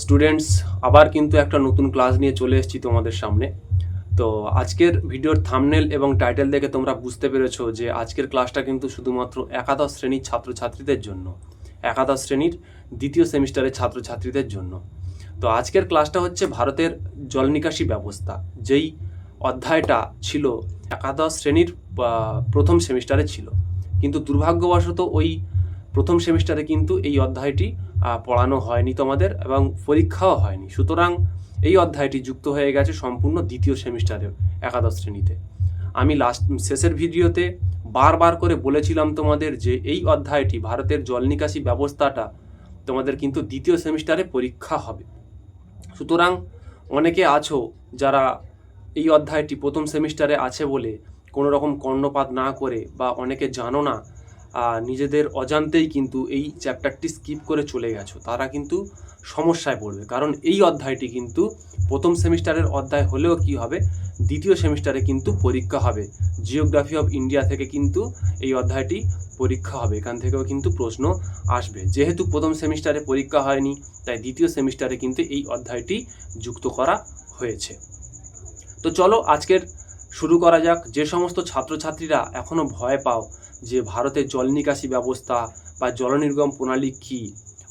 Students, আবার কিন্তু একটা নতুন ক্লাস নিয়ে চলে এসেছি তোমাদের সামনে। তো আজকের ভিডিওর থাম্বনেল এবং টাইটেল দেখে তোমরা বুঝতে পেরেছো যে আজকের ক্লাসটা কিন্তু শুধুমাত্র একাদশ শ্রেণীর ছাত্রছাত্রীদের জন্য, একাদশ শ্রেণীর দ্বিতীয় সেমিস্টারের ছাত্রছাত্রীদের জন্য। তো আজকের ক্লাসটা হচ্ছে ভারতের জল নিকাশি ব্যবস্থা, যেই অধ্যায়টা ছিল একাদশ শ্রেণীর প্রথম সেমিস্টারে ছিল, কিন্তু দুর্ভাগ্যবশত ওই প্রথম সেমিস্টারে কিন্তু এই অধ্যায়টি পড়ানো হয়নি তোমাদের এবং পরীক্ষাও হয়নি। সুতরাং এই অধ্যায়টি যুক্ত হয়ে গেছে সম্পূর্ণ দ্বিতীয় সেমিস্টারে একাদশ শ্রেণীতে। আমি শেষের ভিডিওতে বারবার করে বলেছিলাম তোমাদের যে এই অধ্যায়টি ভারতের জল নিকাশি ব্যবস্থাটা তোমাদের কিন্তু দ্বিতীয় সেমিস্টারে পরীক্ষা হবে। সুতরাং অনেকে আছো যারা এই অধ্যায়টি প্রথম সেমিস্টারে আছে বলে কোনো রকম কর্ণপাত না করে, বা অনেকে জানো না, নিজেদের অজান্তেই কিন্তু এই চ্যাপ্টারটি স্কিপ করে চলে গেছো, তারা কিন্তু সমস্যায় পড়বে। কারণ এই অধ্যায়টি কিন্তু প্রথম সেমিস্টারের অধ্যায় হলেও কি হবে, দ্বিতীয় সেমিস্টারে কিন্তু পরীক্ষা হবে। জিওগ্রাফি অফ ইন্ডিয়া থেকে কিন্তু এই অধ্যায়টি পরীক্ষা হবে, এখান থেকেও কিন্তু প্রশ্ন আসবে। যেহেতু প্রথম সেমিস্টারে পরীক্ষা হয়নি, তাই দ্বিতীয় সেমিস্টারে কিন্তু এই অধ্যায়টি যুক্ত করা হয়েছে। তো চলো আজকের শুরু করা যাক। যে সমস্ত ছাত্রছাত্রীরা এখনও ভয় পাও যে ভারতের জল নিকাশি ব্যবস্থা বা জল নির্গম প্রণালী কী,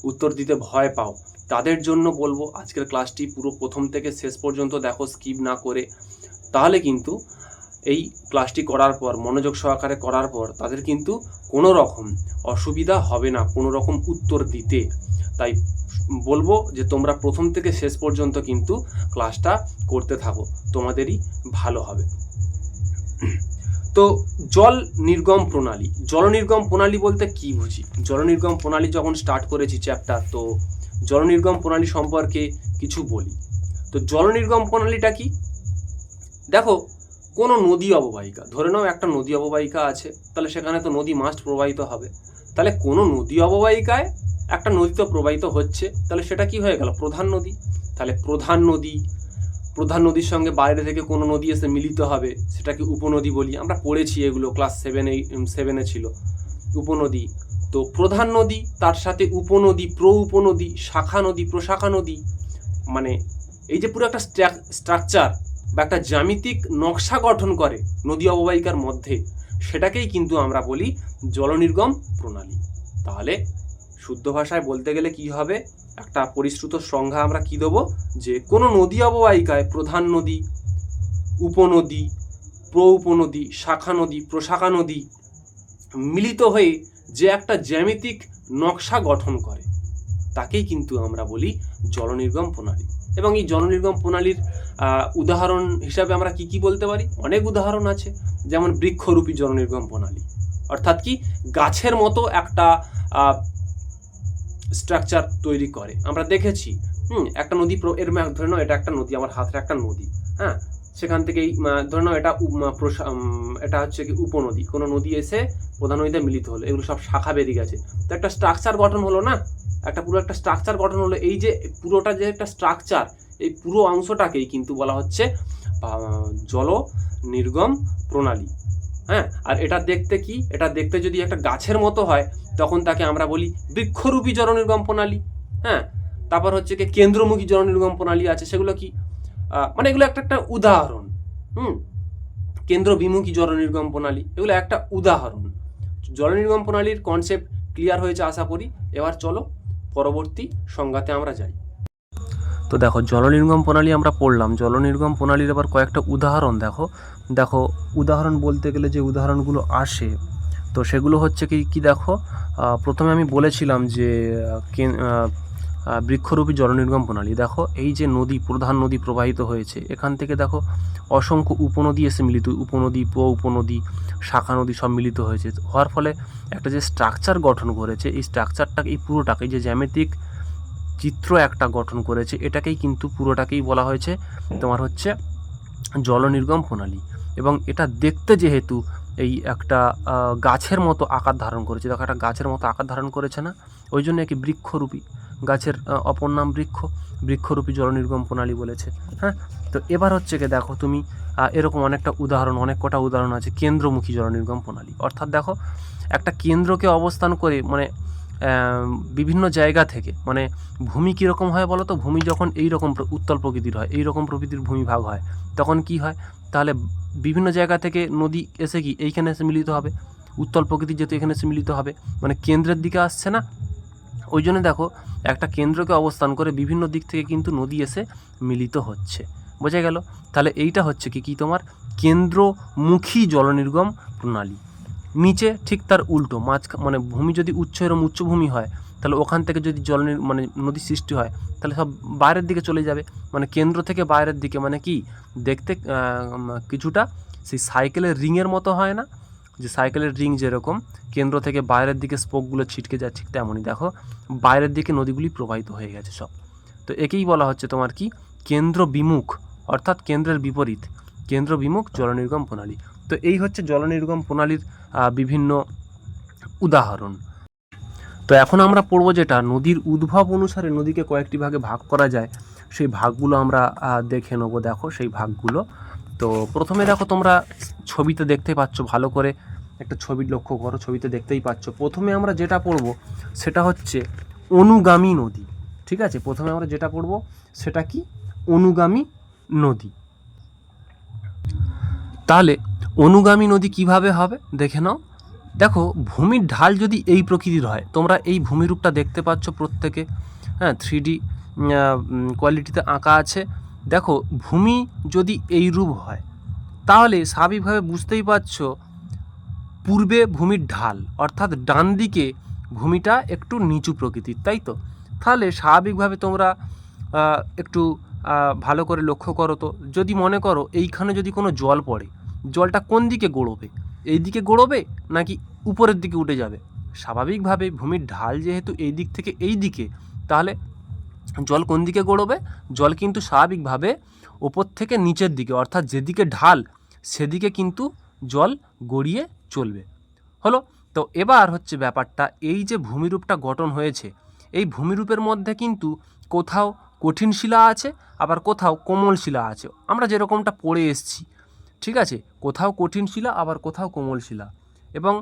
উত্তর দিতে ভয় পাও, তাদের জন্য বলবো আজকের ক্লাসটি পুরো প্রথম থেকে শেষ পর্যন্ত দেখো, স্কিপ না করে। তাহলে কিন্তু এই ক্লাসটি করার পর, মনোযোগ সহকারে করার পর, তাদের কিন্তু কোনো রকম অসুবিধা হবে না কোনো রকম উত্তর দিতে। তাই বলবো যে তোমরা প্রথম থেকে শেষ পর্যন্ত কিন্তু ক্লাসটা করতে থাকো, তোমাদেরই ভালো হবে। তো জল নির্গম প্রণালী, জল নির্গম প্রণালী বলতে কি বুঝি? জল নির্গম প্রণালী যখন স্টার্ট করেছি চ্যাপ্টার, তো জল নির্গম প্রণালী সম্পর্কে কিছু বলি। তো জল নির্গম প্রণালীটা কি? দেখো, কোনো নদী অববাহিকা, ধরে নাও একটা নদী অববাহিকা আছে, তাহলে সেখানে তো নদী মাস্ট প্রবাহিত হবে। তাহলে কোনো নদী অববাহিকায় একটা নদী তো প্রবাহিত হচ্ছে, তাহলে সেটা কি হয়ে গেল? প্রধান নদী। তাহলে প্রধান নদীর সঙ্গে বাইরে থেকে কোনো নদী এসে মিলিত হবে, সেটাকে উপনদী বলি। আমরা পড়েছি এগুলো, ক্লাস 7-এ ছিল উপনদী। তো প্রধান নদী, তার সাথে উপনদী, উপনদী, শাখা নদী, প্রশাখা নদী, মানে এই যে পুরো একটা স্ট্রাকচার বা একটা জ্যামিতিক নকশা গঠন করে নদী অববাহিকার মধ্যে, সেটাকেই কিন্তু আমরা বলি জলনির্গম প্রণালী। তাহলে শুদ্ধ ভাষায় বলতে গেলে কি হবে, একটা পরিশ্রুত সংজ্ঞা আমরা কি দেবো, যে কোনো নদী অববাহিকায় প্রধান নদী, উপনদী, উপনদী, শাখা নদী, প্রশাখা নদী মিলিত হয়ে যে একটা জ্যামিতিক নকশা গঠন করে, তাকেই কিন্তু আমরা বলি জলনির্গম প্রণালী। এবং এই জলনির্গম প্রণালীর উদাহরণ হিসাবে আমরা কি কি বলতে পারি? অনেক উদাহরণ আছে, যেমন বৃক্ষরূপী জলনির্গম প্রণালী, অর্থাৎ কি গাছের মতো একটা স্ট্রাকচার তৈরি করে। আমরা দেখেছি একটা নদী, এর ধরে নাও এটা একটা নদী, আমার হাতের একটা নদী, হ্যাঁ, সেখান থেকেই ধরে নাও এটা হচ্ছে কি উপনদী, কোনো নদী এসে প্রধান নদীতে মিলিত হলো, এগুলো সব শাখা বেরিয়ে গেছে, তো একটা স্ট্রাকচার গঠন হলো না, পুরো একটা স্ট্রাকচার গঠন হলো। এই যে পুরোটা যে একটা স্ট্রাকচার, এই পুরো অংশটাকেই কিন্তু বলা হচ্ছে জল নির্গম প্রণালী। হ্যাঁ, আর এটা দেখতে যদি একটা গাছের মতো হয়, তখন তাকে আমরা বলি বৃক্ষরূপী জলনির্গম প্রণালী। হ্যাঁ, তারপর হচ্ছে কি কেন্দ্রমুখী জলনির্গম প্রণালী আছে, সেগুলো কি মানে এগুলো একটা উদাহরণ। কেন্দ্রবিমুখী জলনির্গম প্রণালী, এগুলো একটা উদাহরণ। জলনির্গম প্রণালীর কনসেপ্ট ক্লিয়ার হয়েছে আশা করি। এবার চলো পরবর্তী সংজ্ঞাতে আমরা যাই। তো দেখো, জলনির্গম প্রণালী আমরা পড়লাম, জলনির্গম প্রণালীর আবার কয়েকটা উদাহরণ দেখো উদাহরণ বলতে গেলে যে উদাহরণগুলো আসে, তো সেগুলো হচ্ছে কি দেখো, প্রথমে আমি বলেছিলাম যে বৃক্ষরূপী জলনির্গম প্রণালী। দেখো, এই যে নদী, প্রধান নদী প্রবাহিত হয়েছে, এখান থেকে দেখো অসংখ্য উপনদী এসে মিলিত, উপনদী, উপনদী, শাখা নদী সব মিলিত হয়েছে, হওয়ার ফলে একটা যে স্ট্রাকচার গঠন করেছে, এই স্ট্রাকচারটাকে, এই পুরোটাকে যে জ্যামিতিক চিত্র একটা গঠন করেছে, এটাকেই কিন্তু পুরোটাকেই বলা হয়েছে তোমার হচ্ছে জলনির্গম প্রণালী। এবং এটা দেখতে যেহেতু এই একটা গাছের মতো আকার ধারণ করেছে, দেখো একটা গাছের মতো আকার ধারণ করেছে না, ওই জন্য একে বৃক্ষরূপী, গাছের অপর নাম বৃক্ষরূপী জলনির্গম প্রণালী বলেছে। হ্যাঁ, তো এবার হচ্ছে কি দেখো তুমি এরকম অনেক কটা উদাহরণ আছে কেন্দ্রমুখী জলনির্গম প্রণালী। অর্থাৎ দেখো, একটা কেন্দ্রকে অবস্থান করে, মানে বিভিন্ন জায়গা থেকে, মানে ভূমি কীরকম হয় বলো তো, ভূমি যখন এই রকম উত্তল প্রকৃতির হয়, এই রকম প্রকৃতির ভূমিভাগ হয়, তখন কি হয়, তাহলে বিভিন্ন জায়গা থেকে নদী এসে কি এইখানে এসে মিলিত হবে, উত্তল প্রকৃতির যেহেতু এখানে এসে মিলিত হবে, মানে কেন্দ্রের দিকে আসছে না, ওই জন্য দেখো একটা কেন্দ্রকে অবস্থান করে বিভিন্ন দিক থেকে কিন্তু নদী এসে মিলিত হচ্ছে। বোঝা গেল? তাহলে এইটা হচ্ছে কি তোমার কেন্দ্রমুখী জলনির্গম প্রণালী। নিচে ঠিক তার উল্টো, মানে ভূমি যদি এরকম উচ্চভূমি হয়, তাহলে ওখান থেকে যদি মানে নদী সৃষ্টি হয়, তাহলে সব বাইরের দিকে চলে যাবে, মানে কেন্দ্র থেকে বাইরের দিকে, মানে কি দেখতে কিছুটা সেই সাইকেলের রিংয়ের মতো হয় না, যে সাইকেলের রিং যেরকম কেন্দ্র থেকে বাইরের দিকে স্পোকগুলো ছিটকে যায়, ঠিক তেমনই দেখো বাইরের দিকে নদীগুলি প্রবাহিত হয়ে গেছে সব। তো একেই বলা হচ্ছে তোমার কি কেন্দ্র বিমুখ, অর্থাৎ কেন্দ্রের বিপরীত, কেন্দ্র বিমুখ জলনির্গম প্রণালী। তো এই হচ্ছে জলনির্গম প্রণালীর বিভিন্ন উদাহরণ। তো এখন আমরা পড়ব যেটা নদীর উদ্ভব অনুসারে নদীকে কয়েকটি ভাগে ভাগ করা যায়, সেই ভাগগুলো আমরা দেখে নেবো। দেখো সেই ভাগগুলো, তো প্রথমে দেখো তোমরা ছবিতে দেখতেই পাচ্ছ, ভালো করে একটা ছবি লক্ষ্য করো, ছবিতে দেখতেই পাচ্ছ। প্রথমে আমরা যেটা পড়ব সেটা হচ্ছে অনুগামী নদী। ঠিক আছে, প্রথমে আমরা যেটা পড়ব সেটা কি অনুগামী নদী। তাহলে অনুগামী নদী কিভাবে হবে দেখে নাও। দেখো ভূমির ঢাল যদি এই প্রকৃতির হয়, তোমরা এই ভূমিরূপটা দেখতে পাচ্ছ প্রত্যেকে, হ্যাঁ 3D কোয়ালিটিতে আঁকা আছে। দেখো ভূমি যদি এই রূপ হয়, তাহলে স্বাভাবিকভাবে বুঝতেই পারছো পূর্বে ভূমির ঢাল, অর্থাৎ ডান দিকে ভূমিটা একটু নিচু প্রকৃতির, তাই তো? তাহলে স্বাভাবিকভাবে তোমরা একটু ভালো করে লক্ষ্য করো তো, যদি মনে করো এইখানে যদি কোনো জল পড়ে, জলটা কোন দিকে গড়বে, এই দিকে গড়বে নাকি উপরের দিকে উঠে যাবে? স্বাভাবিকভাবে ভূমির ঢাল যেহেতু এই দিক থেকে এই দিকে, তাহলে জল কোন দিকে গড়বে? জল কিন্তু স্বাভাবিকভাবে ওপর থেকে নিচের দিকে, অর্থাৎ যেদিকে ঢাল সেদিকে কিন্তু জল গড়িয়ে চলবে। হলো? তো এবার হচ্ছে ব্যাপারটা, এই যে ভূমিরূপটা গঠন হয়েছে, এই ভূমিরূপের মধ্যে কিন্তু কোথাও কঠিন শিলা আছে, আবার কোথাও কোমল শিলা আছে, আমরা যেরকমটা পড়ে এসছি। ঠিক আছে, কোথাও কঠিন শিলা আবার কোথাও কোমল শিলা। এবং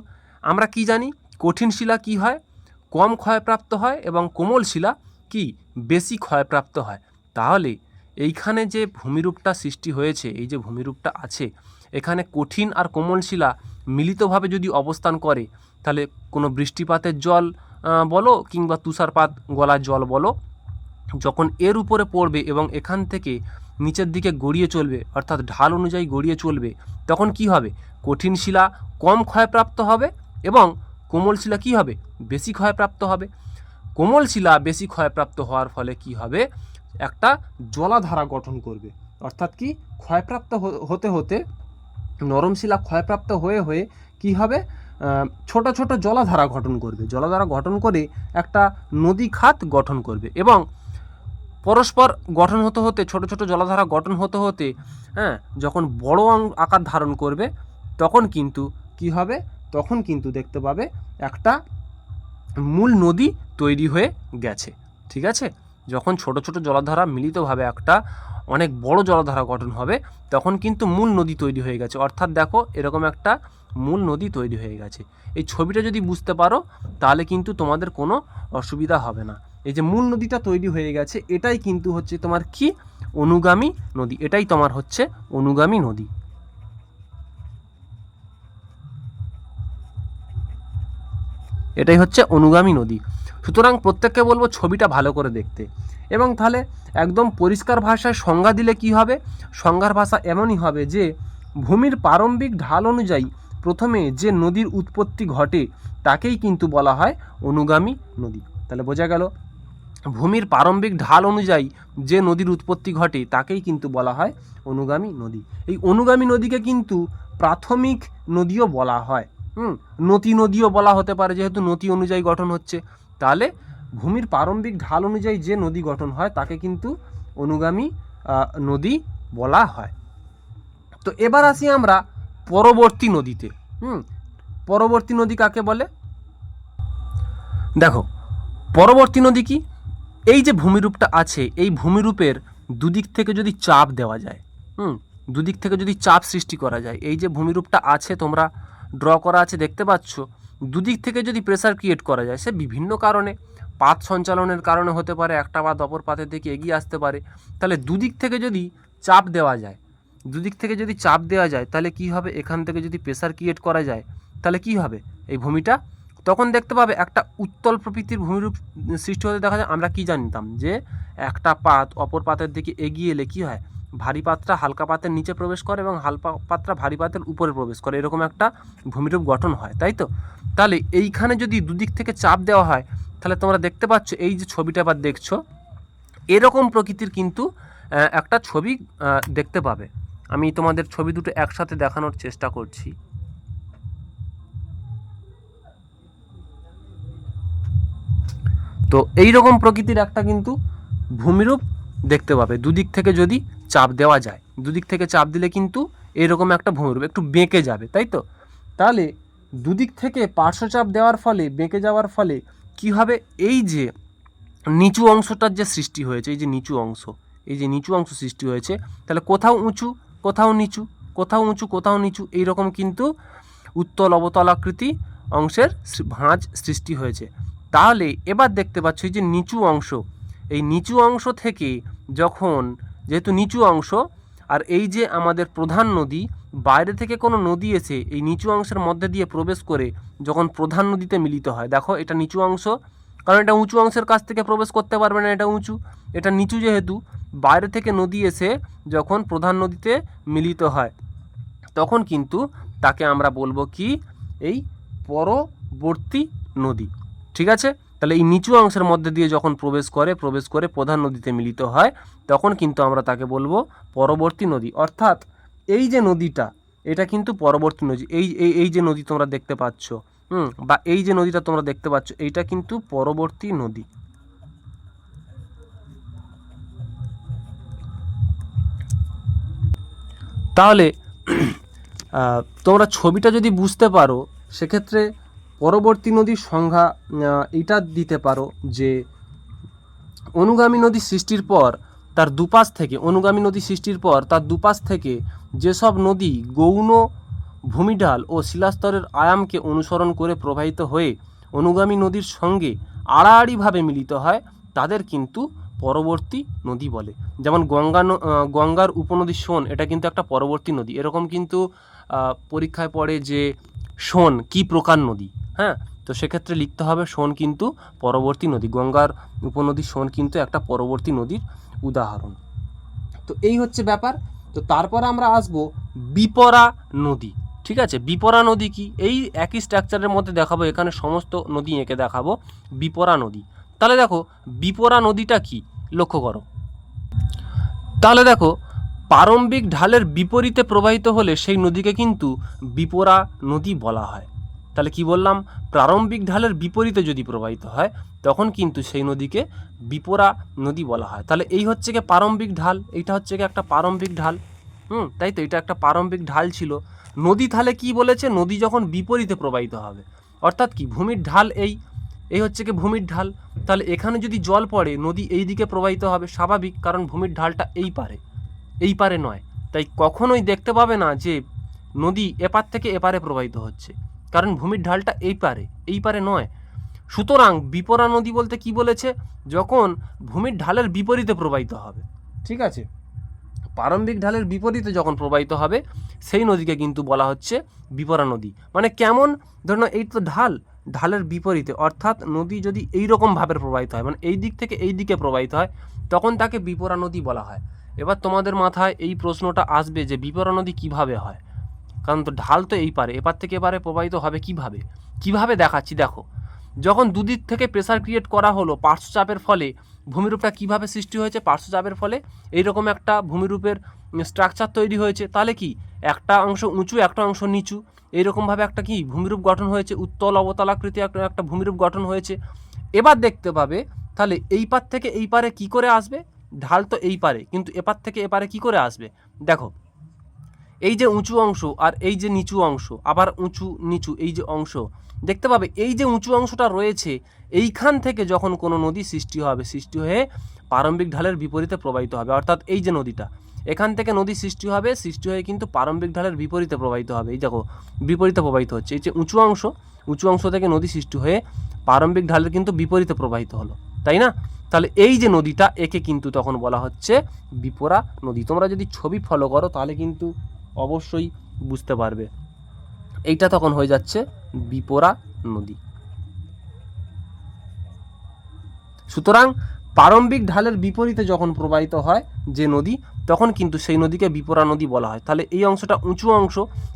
আমরা কি জানি, কঠিন শিলা কি হয়, কম ক্ষয়প্রাপ্ত হয়, এবং কোমল শিলা কি বেশি ক্ষয়প্রাপ্ত হয়। তাহলে এইখানে যে ভূমিরূপটা সৃষ্টি হয়েছে, এই যে ভূমিরূপটা আছে, এখানে কঠিন আর কোমল শিলা মিলিতভাবে যদি অবস্থান করে, তাহলে কোনো বৃষ্টিপাতের জল বলো কিংবা তুষারপাত গলার জল বলো, যখন এর উপরে পড়বে এবং এখান থেকে নিচের দিকে গড়িয়ে চলবে, অর্থাৎ ঢাল অনুযায়ী গড়িয়ে চলবে, তখন কি হবে, কঠিন শিলা কম ক্ষয়প্রাপ্ত হবে এবং কোমল শিলা কি হবে, বেশি ক্ষয়প্রাপ্ত হবে। কোমল শিলা বেশি ক্ষয়প্রাপ্ত হওয়ার ফলে কি হবে, একটা জলাধারা গঠন করবে, অর্থাৎ কি ক্ষয়প্রাপ্ত হতে হতে নরম শিলা ক্ষয়প্রাপ্ত হয়ে হয়ে কি হবে, ছোট ছোট জলাধারা গঠন করবে, জলাধারা গঠন করে একটা নদী খাত গঠন করবে, এবং পরস্পর গঠন হতে হতে ছোট ছোট জলাধারা গঠন হতে হতে যখন বড় আকার ধারণ করবে, তখন কিন্তু কি হবে, তখন কিন্তু দেখতে পাবে একটা মূল নদী তৈরি হয়ে গেছে। ঠিক আছে, যখন ছোট ছোট জলাধারা মিলিতভাবে একটা অনেক বড় জলাধারা গঠন হবে, তখন কিন্তু মূল নদী তৈরি হয়ে গেছে, অর্থাৎ দেখো এরকম একটা মূল নদী তৈরি হয়ে গেছে। এই ছবিটা যদি বুঝতে পারো, তাহলে কিন্তু তোমাদের কোনো অসুবিধা হবে না। এই যে মূল নদীটা তৈরি হয়ে গেছে, এটাই কিন্তু হচ্ছে তোমার কি অনুগামী নদী, এটাই তোমার হচ্ছে অনুগামী নদী। এটাই হচ্ছে অনুগামী নদী। সুতরাং প্রত্যেককে বলবো ছবিটা ভালো করে দেখতে, এবং তাহলে একদম পরিষ্কার ভাষায় সংজ্ঞা দিলে কি হবে, সংজ্ঞার ভাষা এমনই হবে যে ভূমির প্রারম্ভিক ঢাল অনুযায়ী প্রথমে যে নদীর উৎপত্তি ঘটে তাকেই কিন্তু বলা হয় অনুগামী নদী। তাহলে বোঝা গেল, ভূমির প্রারম্ভিক ঢাল অনুযায়ী যে নদীর উৎপত্তি ঘটে তাকেই কিন্তু বলা হয় অনুগামী নদী। এই অনুগামী নদীকে কিন্তু প্রাথমিক নদীও বলা হয়, নতি নদীও বলা হতে পারে, যেহেতু নতি অনুযায়ী গঠন হচ্ছে। তাহলে ভূমির প্রারম্ভিক ঢাল অনুযায়ী যে নদী গঠন হয় তাকে কিন্তু অনুগামী নদী বলা হয়। তো এবার আসি আমরা পরবর্তী নদীতে। পরবর্তী নদী কাকে বলে? দেখো পরবর্তী নদী কি, এই যে ভূমিরূপটা আছে, এই ভূমিরূপের দুদিক থেকে যদি চাপ দেওয়া যায়, দুদিক থেকে যদি চাপ সৃষ্টি করা যায়, এই যে ভূমিরূপটা আছে তোমরা ড্র করা আছে দেখতে পাচ্ছ, দুদিক থেকে যদি প্রেসার ক্রিয়েট করা যায়, সে বিভিন্ন কারণে, পাত সঞ্চালনের কারণে হতে পারে, একটা পাত অপর পাতের দিকে এগিয়ে আসতে পারে, তাহলে দুদিক থেকে যদি চাপ দেওয়া যায়, দুদিক থেকে যদি চাপ দেওয়া যায় তাহলে কি হবে, এখান থেকে যদি প্রেসার ক্রিয়েট করা যায় তাহলে কি হবে, এই ভূমিটা তখন দেখতে পাবে একটা উত্তল প্রকৃতির ভূমিরূপ সৃষ্টি হতে দেখা যায়। আমরা কি জানতাম যে একটা পাত অপর পাতের দিকে এগিয়ে এলে কি হয়, ভারী পাতটা হালকা পাতের নিচে প্রবেশ করে এবং হালকা পাতটা ভারী পাতের উপরে প্রবেশ করে, এরকম একটা ভূমিরূপ গঠন হয়, তাই তো। তাহলে এইখানে যদি দুদিক থেকে চাপ দেওয়া হয় তাহলে তোমরা দেখতে পাচ্ছ এই যে ছবিটা আবার দেখছো, এরকম প্রকৃতির কিন্তু একটা ছবি দেখতে পাবে। আমি তোমাদের ছবি দুটো একসাথে দেখানোর চেষ্টা করছি। তো এই রকম প্রকৃতির একটা কিন্তু ভূমিরূপ দেখতে পাবে দুদিক থেকে যদি চাপ দেওয়া যায়। দুদিক থেকে চাপ দিলে কিন্তু এরকম একটা ভূমিরূপ একটু বেঁকে যাবে, তাই তো। তাহলে দুদিক থেকে পার্শ্বচাপ দেওয়ার ফলে, বেঁকে যাওয়ার ফলে কি হবে, এই যে নিচু অংশটার যে সৃষ্টি হয়েছে, এই যে নিচু অংশ, এই যে নিচু অংশ সৃষ্টি হয়েছে, তাহলে কোথাও উঁচু কোথাও নিচু, কোথাও উঁচু কোথাও নিচু, এইরকম কিন্তু উত্তল অবতলাকৃতি অংশের ভাঁজ সৃষ্টি হয়েছে। তাহলে এবার দেখতে পাচ্ছ এই যে নিচু অংশ, এই নিচু অংশ থেকে যখন, যেহেতু নিচু অংশ আর এই যে আমাদের প্রধান নদী, বাইরে থেকে কোনো নদী এসে এই নিচু অংশের মধ্যে দিয়ে প্রবেশ করে যখন প্রধান নদীতে মিলিত হয়, দেখো এটা নিচু অংশ, কারণ এটা উঁচু অংশের কাছ থেকে প্রবেশ করতে পারবে না, এটা উঁচু, এটা নিচু, যেহেতু বাইরে থেকে নদী এসে যখন প্রধান নদীতে মিলিত হয় তখন কিন্তু তাকে আমরা বলবো কি, এই পরবর্তী নদী। ঠিক আছে, তাহলে এই নিচু অংশের মধ্যে দিয়ে যখন প্রবেশ করে প্রধান নদীতে মিলিত হয় তখন কিন্তু আমরা তাকে বলবো পরবর্তী নদী। অর্থাৎ এই যে নদীটা, এটা কিন্তু পরবর্তী নদী। এই যে নদী তোমরা দেখতে পাচ্ছ, বা এই যে নদীটা তোমরা দেখতে পাচ্ছ, এইটা কিন্তু পরবর্তী নদী। তাহলে তোমরা ছবিটা যদি বুঝতে পারো সেক্ষেত্রে পরবর্তী নদীর সংজ্ঞা এইটা দিতে পারো যে অনুগামী নদী সৃষ্টির পর তার দুপাশ থেকে, অনুগামী নদী সৃষ্টির পর তার দুপাশ থেকে যেসব নদী গৌণ ভূমিঢাল ও শিলাস্তরের আয়ামকে অনুসরণ করে প্রবাহিত হয়ে অনুগামী নদীর সঙ্গে আড়াআড়িভাবে মিলিত হয় তাদের কিন্তু পরবর্তী নদী বলে। যেমন গঙ্গার উপনদী সোন, এটা কিন্তু একটা পরবর্তী নদী। এরকম কিন্তু পরীক্ষায় পড়ে যে সোন কি প্রকার নদী, হ্যাঁ, তো সেক্ষেত্রে লিখতে হবে সোন কিন্তু পরবর্তী নদী। গঙ্গার উপনদী সোন কিন্তু একটা পরবর্তী নদীর উদাহরণ। তো এই হচ্ছে ব্যাপার। তো তারপর আমরা আসব বিপরা নদী। ঠিক আছে, বিপরা নদী কি, এই একই স্ট্রাকচারের মধ্যে দেখাবো, এখানে সমস্ত নদী এঁকে দেখাবো। বিপরা নদী, তাহলে দেখো বিপরা নদীটা কি লক্ষ্য করো। তাহলে দেখো প্রারম্ভিক ঢালের বিপরীতে প্রবাহিত হলে সেই নদীকে কিন্তু বিপরা নদী বলা হয়। তাহলে কি বললাম, প্রারম্ভিক ঢালের বিপরীতে যদি প্রবাহিত হয় তখন কিন্তু সেই নদীকে বিপরা নদী বলা হয়। তাহলে এই হচ্ছে কি প্রারম্ভিক ঢাল, এইটা হচ্ছে কি একটা প্রারম্ভিক ঢাল, তাই তো, এটা একটা প্রারম্ভিক ঢাল ছিল। নদী তাহলে কি বলেছে, নদী যখন বিপরীতে প্রবাহিত হবে, অর্থাৎ কি ভূমির ঢাল এই হচ্ছে কি ভূমির ঢাল। তাহলে এখানে যদি জল পড়ে নদী এই দিকে প্রবাহিত হবে, স্বাভাবিক, কারণ ভূমির ঢালটা এই পারে নয়। তাই কখনোই দেখতে পাবে না যে নদী এপার থেকে এপারে প্রবাহিত হচ্ছে, কারণ ভূমির ঢালটা এই পারে নয়। সুতরাং বিপরা নদী বলতে কি বলেছে, যখন ভূমির ঢালের বিপরীতে প্রবাহিত হবে। ঠিক আছে, প্রারম্ভিক ঢালের বিপরীতে যখন প্রবাহিত হবে সেই নদীকে কিন্তু বলা হচ্ছে বিপরা নদী। মানে কেমন, ধরুন এই তো ঢালের বিপরীতে, অর্থাৎ নদী যদি এইরকমভাবে প্রবাহিত হয়, মানে এই দিক থেকে এই দিকে প্রবাহিত হয়, তখন তাকে বিপরা নদী বলা হয়। এবার তোমাদের মাথায় এই প্রশ্নটা আসবে যে বিপরা নদী কিভাবে হয়, কারণ তো ঢাল তো এপার থেকে এপারে প্রবাহিত হবে কিভাবে দেখাচ্ছি। দেখো, যখন দুদিক থেকে প্রেসার ক্রিয়েট করা হলো পার্শ্বচাপের ফলে ভূমিরূপটা কিভাবে সৃষ্টি হয়েছে, পার্শ্বচাপের ফলে এইরকম একটা ভূমিরূপের স্ট্রাকচার তৈরি হয়েছে। তাহলে কি একটা অংশ উঁচু একটা অংশ নিচু, এইরকমভাবে একটা কি ভূমিরূপ গঠন হয়েছে, উত্তল অবতলাকৃতি একটা ভূমিরূপ গঠন হয়েছে। এবার দেখতে পাবে তাহলে এই পার থেকে এই পারে কি করে আসবে, ঢাল তো এই পারে, কিন্তু এপার থেকে এপারে কি করে আসবে। দেখো এই যে উঁচু অংশ আর এই যে নিচু অংশ, আবার উঁচু নিচু এই যে অংশ দেখতে পাবে, এই যে উঁচু অংশটা রয়েছে এইখান থেকে যখন কোনো নদী সৃষ্টি হয়ে প্রারম্ভিক ঢালের বিপরীতে প্রবাহিত হবে। অর্থাৎ এই যে নদীটা, এখান থেকে নদী সৃষ্টি হয়ে কিন্তু প্রারম্ভিক ঢালের বিপরীতে প্রবাহিত হবে। এই দেখো বিপরীতে প্রবাহিত হচ্ছে, এই যে উঁচু অংশ উঁচু অংশ থেকে নদী সৃষ্টি হয়ে প্রারম্ভিক ঢালের কিন্তু বিপরীতে প্রবাহিত হলো, তাই না? তাহলে এই যে নদীটা, একে কিন্তু তখন বলা হচ্ছে বিপরা নদী। তোমরা যদি ছবি ফলো করো তাহলে কিন্তু অবশ্যই বুঝতে পারবে। এইটা তখন হয়ে যাচ্ছে বিপরা নদী। সুতরাং প্রারম্ভিক ঢালের বিপরীতে যখন প্রবাহিত হয় যে নদী, তখন কিন্তু সেই নদীকে বিপরা নদী বলা হয়। তাহলে এই অংশটা উঁচু অংশ,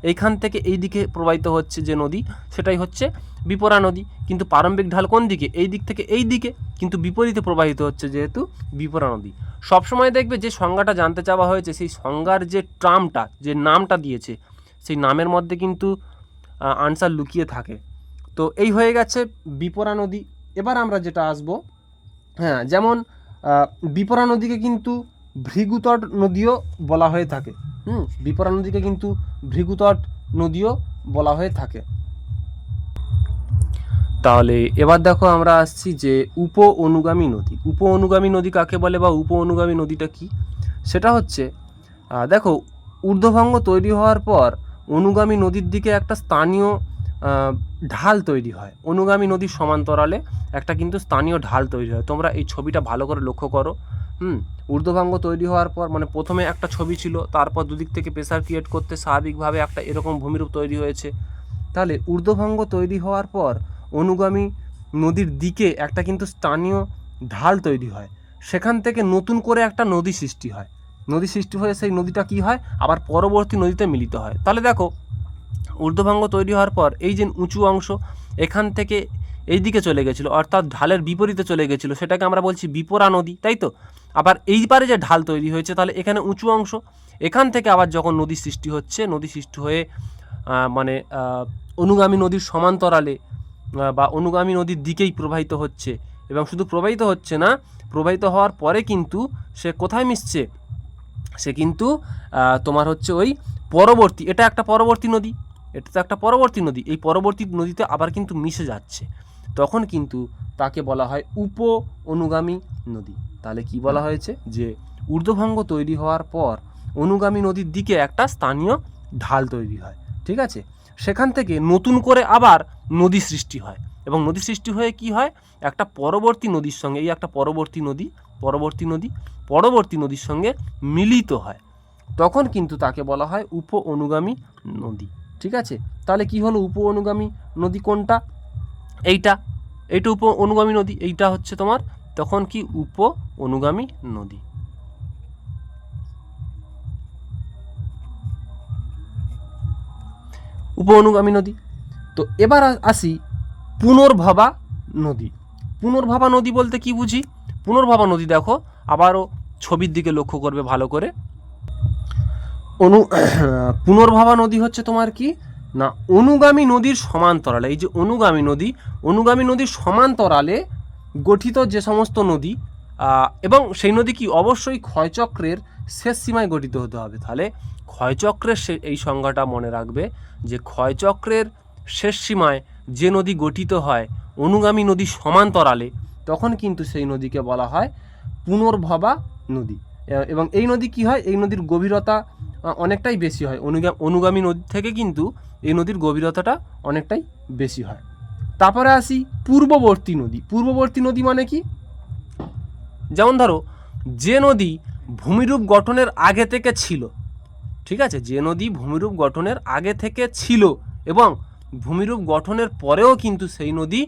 এইখান থেকে এই দিকে প্রবাহিত হচ্ছে যে নদী, সেটাই হচ্ছে বিপরা নদী। কিন্তু প্রারম্ভিক ঢাল কোন দিকে? এই দিক থেকে এই দিকে, কিন্তু বিপরীতে প্রবাহিত হচ্ছে যেহেতু বিপরা নদী। সবসময় দেখবে যে সংজ্ঞাটা জানতে চাওয়া হয়েছে, সেই সংজ্ঞার যে টার্মটা, যে নামটা দিয়েছে, সেই নামের মধ্যে কিন্তু আনসার লুকিয়ে থাকে। তো এই হয়ে গেছে বিপরা নদী। এবার আমরা যেটা আসবো, হ্যাঁ, যেমন বিপরা নদীকে কিন্তু ভৃগুতট নদীও বলা হয়ে থাকে। বিপরা নদীকে কিন্তু ভৃগুতট নদীও বলা হয়ে থাকে। তাহলে এবার দেখো আমরা আসছি যে উপ অনুগামী নদী। উপ অনুগামী নদী কাকে বলে বা উপ অনুগামী নদীটা কি? সেটা হচ্ছে দেখো, ঊর্ধ্বভঙ্গ তৈরি হওয়ার পর অনুগামী নদীর দিকে একটা স্থানীয় ঢাল তৈরি হয়। অনুগামী নদীর সমান্তরালে একটা কিন্তু স্থানীয় ঢাল তৈরি হয়। তোমরা এই ছবিটা ভালো করে লক্ষ্য করো। ঊর্ধ্বভঙ্গ তৈরি হওয়ার পর, মানে প্রথমে একটা ছবি ছিল, তারপর দুদিক থেকে প্রেসার ক্রিয়েট করতে স্বাভাবিকভাবে একটা এরকম ভূমিরূপ তৈরি হয়েছে। তাহলে ঊর্ধ্বভঙ্গ তৈরি হওয়ার পর অনুগামী নদীর দিকে একটা কিন্তু স্থানীয় ঢাল তৈরি হয়। সেখান থেকে নতুন করে একটা নদী সৃষ্টি হয়। নদী সৃষ্টি হয়ে সেই নদীটা কি হয়? আবার পরবর্তী নদীতে মিলিত হয়। তাহলে দেখো, ঊর্ধ্বভঙ্গ তৈরি হওয়ার পর এই যে উঁচু অংশ এখান থেকে এই দিকে চলে গেছিলো, অর্থাৎ ঢালের বিপরীতে চলে গেছিলো, সেটাকে আমরা বলছি বিপরা নদী, তাই তো? আবার এই পারে যে ঢাল তৈরি হয়েছে, তাহলে এখানে উঁচু অংশ, এখান থেকে আবার যখন নদী সৃষ্টি হচ্ছে, নদী সৃষ্টি হয়ে মানে অনুগামী নদীর সমান্তরালে বা অনুগামী নদীর দিকেই প্রবাহিত হচ্ছে। এবং শুধু প্রবাহিত হচ্ছে না, প্রবাহিত হওয়ার পরে কিন্তু সে কোথায় মিশছে? সে কিন্তু তোমার হচ্ছে ওই পরবর্তী, এটা একটা পরবর্তী নদী, এটা তো একটা পরবর্তী নদী, এই পরবর্তী নদীতে আবার কিন্তু মিশে যাচ্ছে। তখন কিন্তু তাকে বলা হয় উপ অনুগামী নদী। তাহলে কি বলা হয়েছে? যে ঊর্ধ্বভঙ্গ তৈরি হওয়ার পর অনুগামী নদীর দিকে একটা স্থানীয় ঢাল তৈরি হয়, ঠিক আছে? সেখান থেকে নতুন করে আবার নদী সৃষ্টি হয়, এবং নদী সৃষ্টি হয়ে কি হয়? একটা পরবর্তী নদীর সঙ্গে, এই একটা পরবর্তী নদীর সঙ্গে মিলিত হয়। তখন কিন্তু তাকে বলা হয় উপ অনুগামী নদী, ঠিক আছে? তাহলে কি হলো উপ অনুগামী নদী? কোনটা? এইটা উপ অনুগামী নদী। এইটা হচ্ছে তোমার তখন কি উপ অনুগামী নদী। উপ অনুগামী নদী। তো এবার আসি পুনর্ভবা নদী। পুনর্ভবা নদী বলতে কি বুঝি? পুনর্ভবা নদী দেখো, আবারও ছবির দিকে লক্ষ্য করবে ভালো করে। পুনর্ভবা নদী হচ্ছে তোমার কি না, অনুগামী নদীর সমান্তরালে, এই যে অনুগামী নদীর সমান্তরালে গঠিত যে সমস্ত নদী, এবং সেই নদী কি অবশ্যই ক্ষয়চক্রের শেষ সীমায় গঠিত হতে হবে। তাহলে ক্ষয়চক্রের এই সংজ্ঞাটা মনে রাখবে, যে ক্ষয়চক্রের শেষ সীমায় যে নদী গঠিত হয় অনুগামী নদী সমান্তরালে, তখন কিন্তু সেই নদীকে বলা হয় পুনর্ভবা নদী। এবং এই নদী কি হয়? এই নদীর গভীরতা অনেকটাই বেশি হয়। অনুগামী নদী থেকে কিন্তু এই নদীর গভীরতাটা অনেকটাই বেশি হয়। তারপরে আসি পূর্ববর্তী নদী। পূর্ববর্তী নদী মানে কি? যেমন ধরো, যে নদী ভূমিরূপ গঠনের আগে থেকে ছিল, ঠিক আছে? যে নদী ভূমিরূপ গঠনের আগে থেকে ছিল এবং ভূমিরূপ গঠনের পরেও কিন্তু সেই নদী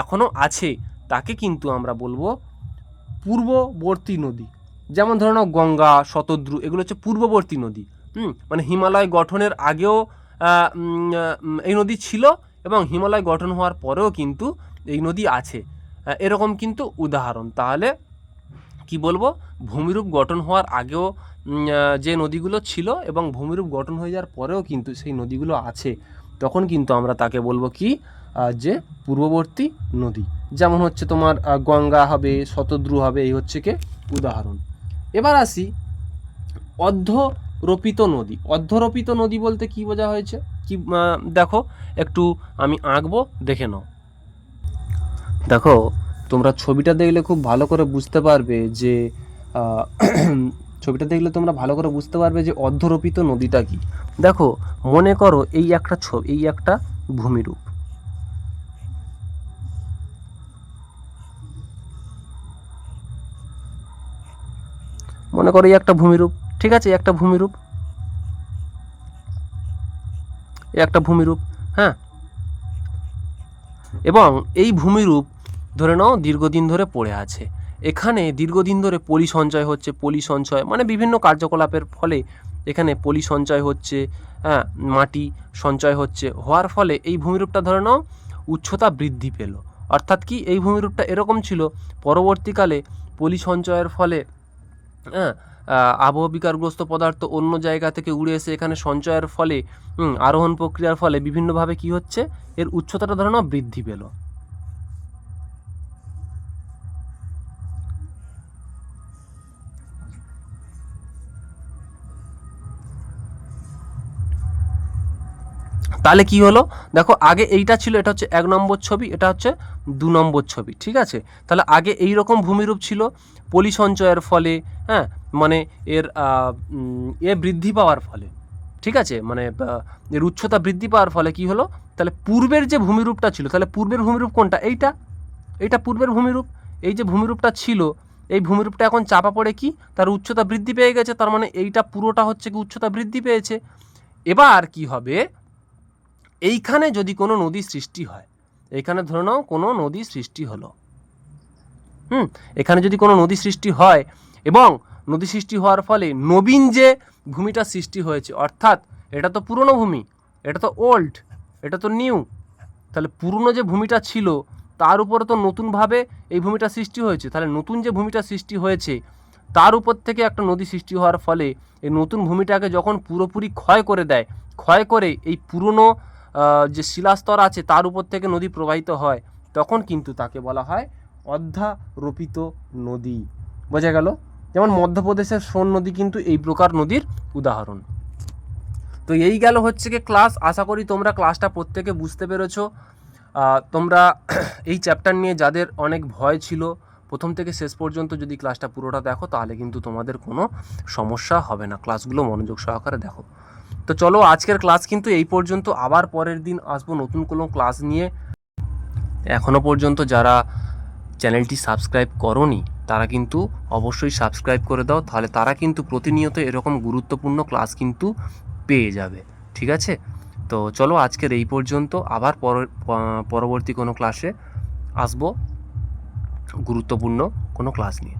এখনও আছে, তাকে কিন্তু আমরা বলবো পূর্ববর্তী নদী। যেমন ধরো নাও গঙ্গা, শতদ্রু, এগুলো হচ্ছে পূর্ববর্তী নদী। মানে হিমালয় গঠনের আগেও এই নদী ছিল এবং হিমালয় গঠন হওয়ার পরেও কিন্তু এই নদী আছে, এরকম কিন্তু উদাহরণ। তাহলে কি বলবো? ভূমিরূপ গঠন হওয়ার আগেও যে নদীগুলো ছিল এবং ভূমিরূপ গঠন হয়ে যাওয়ার পরেও কিন্তু সেই নদীগুলো আছে, তখন কিন্তু আমরা তাকে বলবো কি? যে পূর্ববর্তী নদী। যেমন হচ্ছে তোমার গঙ্গা হবে, শতদ্রু হবে, এই হচ্ছে কি উদাহরণ। এবার আসি অর্ধরোপিত নদী। অর্ধরোপিত নদী বলতে কি বোঝা হয়েছে? কি দেখো, একটু আমি আঁকবো, দেখে নাও। দেখো, তোমরা ছবিটা দেখলে খুব ভালো করে বুঝতে পারবে যে অর্ধরোপিত নদীটা কি। দেখো, মনে করো এই একটা ভূমিরূপ, মনে করো এই একটা ভূমিরূপ, ঠিক আছে, একটা ভূমিরূপ, একটা ভূমিরূপ, হ্যাঁ। এবং এই ভূমিরূপ ধরে নাও দীর্ঘদিন ধরে পড়ে আছে। এখানে দীর্ঘদিন ধরে পলি সঞ্চয় হচ্ছে, পলি সঞ্চয় মানে বিভিন্ন কার্যকলাপের ফলে এখানে পলি সঞ্চয় হচ্ছে, হ্যাঁ, মাটি সঞ্চয় হচ্ছে, হওয়ার ফলে এই ভূমিরূপটা ধরে নাও উচ্চতা বৃদ্ধি পেল। অর্থাৎ কি, এই ভূমিরূপটা এরকম ছিল, পরবর্তীকালে পলি সঞ্চয়ের ফলে, হ্যাঁ, আবহ বিকারগ্রস্ত পদার্থ অন্য জায়গা থেকে উড়ে এসে এখানে সঞ্চয়ের ফলে, আরোহণ প্রক্রিয়ার ফলে বিভিন্নভাবে কি হচ্ছে, এর উচ্চতাটা ধরে নাও বৃদ্ধি পেল। তাহলে কি হলো, দেখো আগে এইটা ছিল, এটা হচ্ছে 1 নম্বর ছবি, এটা হচ্ছে 2 নম্বর ছবি, ঠিক আছে। তাহলে আগে এই রকম ভূমিরূপ ছিল, পলি সঞ্চয়ের ফলে, হ্যাঁ, মানে এর বৃদ্ধি পাওয়ার ফলে, ঠিক আছে, মানে এর উচ্চতা বৃদ্ধি পাওয়ার ফলে কি হলো, তাহলে পূর্বের যে ভূমিরূপটা ছিল, তাহলে পূর্বের ভূমিরূপ কোনটা, এইটা পূর্বের ভূমিরূপ। এই যে ভূমিরূপটা ছিল, এই ভূমিরূপটা এখন চাপা পড়ে কি, তার উচ্চতা বৃদ্ধি পেয়ে গেছে, তার মানে এইটা পুরোটা হচ্ছে কি উচ্চতা বৃদ্ধি পেয়েছে। এবার কি হবে, এইখানে যদি কোনো নদী সৃষ্টি হয়, এইখানে ধরে নাও কোনো নদী সৃষ্টি হলো, এখানে যদি কোনো নদী সৃষ্টি হয় এবং নদী সৃষ্টি হওয়ার ফলে নবীন যে ভূমিটা সৃষ্টি হয়েছে, অর্থাৎ এটা তো পুরনো ভূমি, এটা তো ওল্ড, এটা তো নিউ, তাহলে পুরনো যে ভূমিটা ছিল তার উপরে তো নতুনভাবে এই ভূমিটা সৃষ্টি হয়েছে, তাহলে নতুন যে ভূমিটা সৃষ্টি হয়েছে তার উপর থেকে একটা নদী সৃষ্টি হওয়ার ফলে এই নতুন ভূমিটাকে যখন পুরোপুরি ক্ষয় করে দেয়, ক্ষয় করে এই পুরনো যে শিলাস্তর আছে তার উপর থেকে নদী প্রবাহিত হয়, তখন কিন্তু তাকে বলা হয় অধ্যারোপিত নদী। বোঝা গেল? যেমন মধ্যপ্রদেশের সোন নদী কিন্তু এই প্রকার নদীর উদাহরণ। তো এই গেল হচ্ছে কি ক্লাস। আশা করি তোমরা ক্লাসটা প্রত্যেকে বুঝতে পেরেছো। তোমরা এই চ্যাপ্টার নিয়ে যাদের অনেক ভয় ছিল, প্রথম থেকে শেষ পর্যন্ত যদি ক্লাসটা পুরোটা দেখো তাহলে কিন্তু তোমাদের কোনো সমস্যা হবে না। ক্লাসগুলো মনোযোগ সহকারে দেখো। তো চলো, আজকের ক্লাস কিন্তু এই পর্যন্ত, আবার পরের দিন আসবো নতুন কোনো ক্লাস নিয়ে। এখনও পর্যন্ত যারা চ্যানেলটি সাবস্ক্রাইব করোনি তারা কিন্তু অবশ্যই সাবস্ক্রাইব করে দাও, তাহলে তারা কিন্তু প্রতিনিয়ত এরকম গুরুত্বপূর্ণ ক্লাস কিন্তু পেয়ে যাবে, ঠিক আছে। তো চলো, আজকের এই পর্যন্ত, আবার পরবর্তী কোনো ক্লাসে আসবো গুরুত্বপূর্ণ কোনো ক্লাস নিয়ে।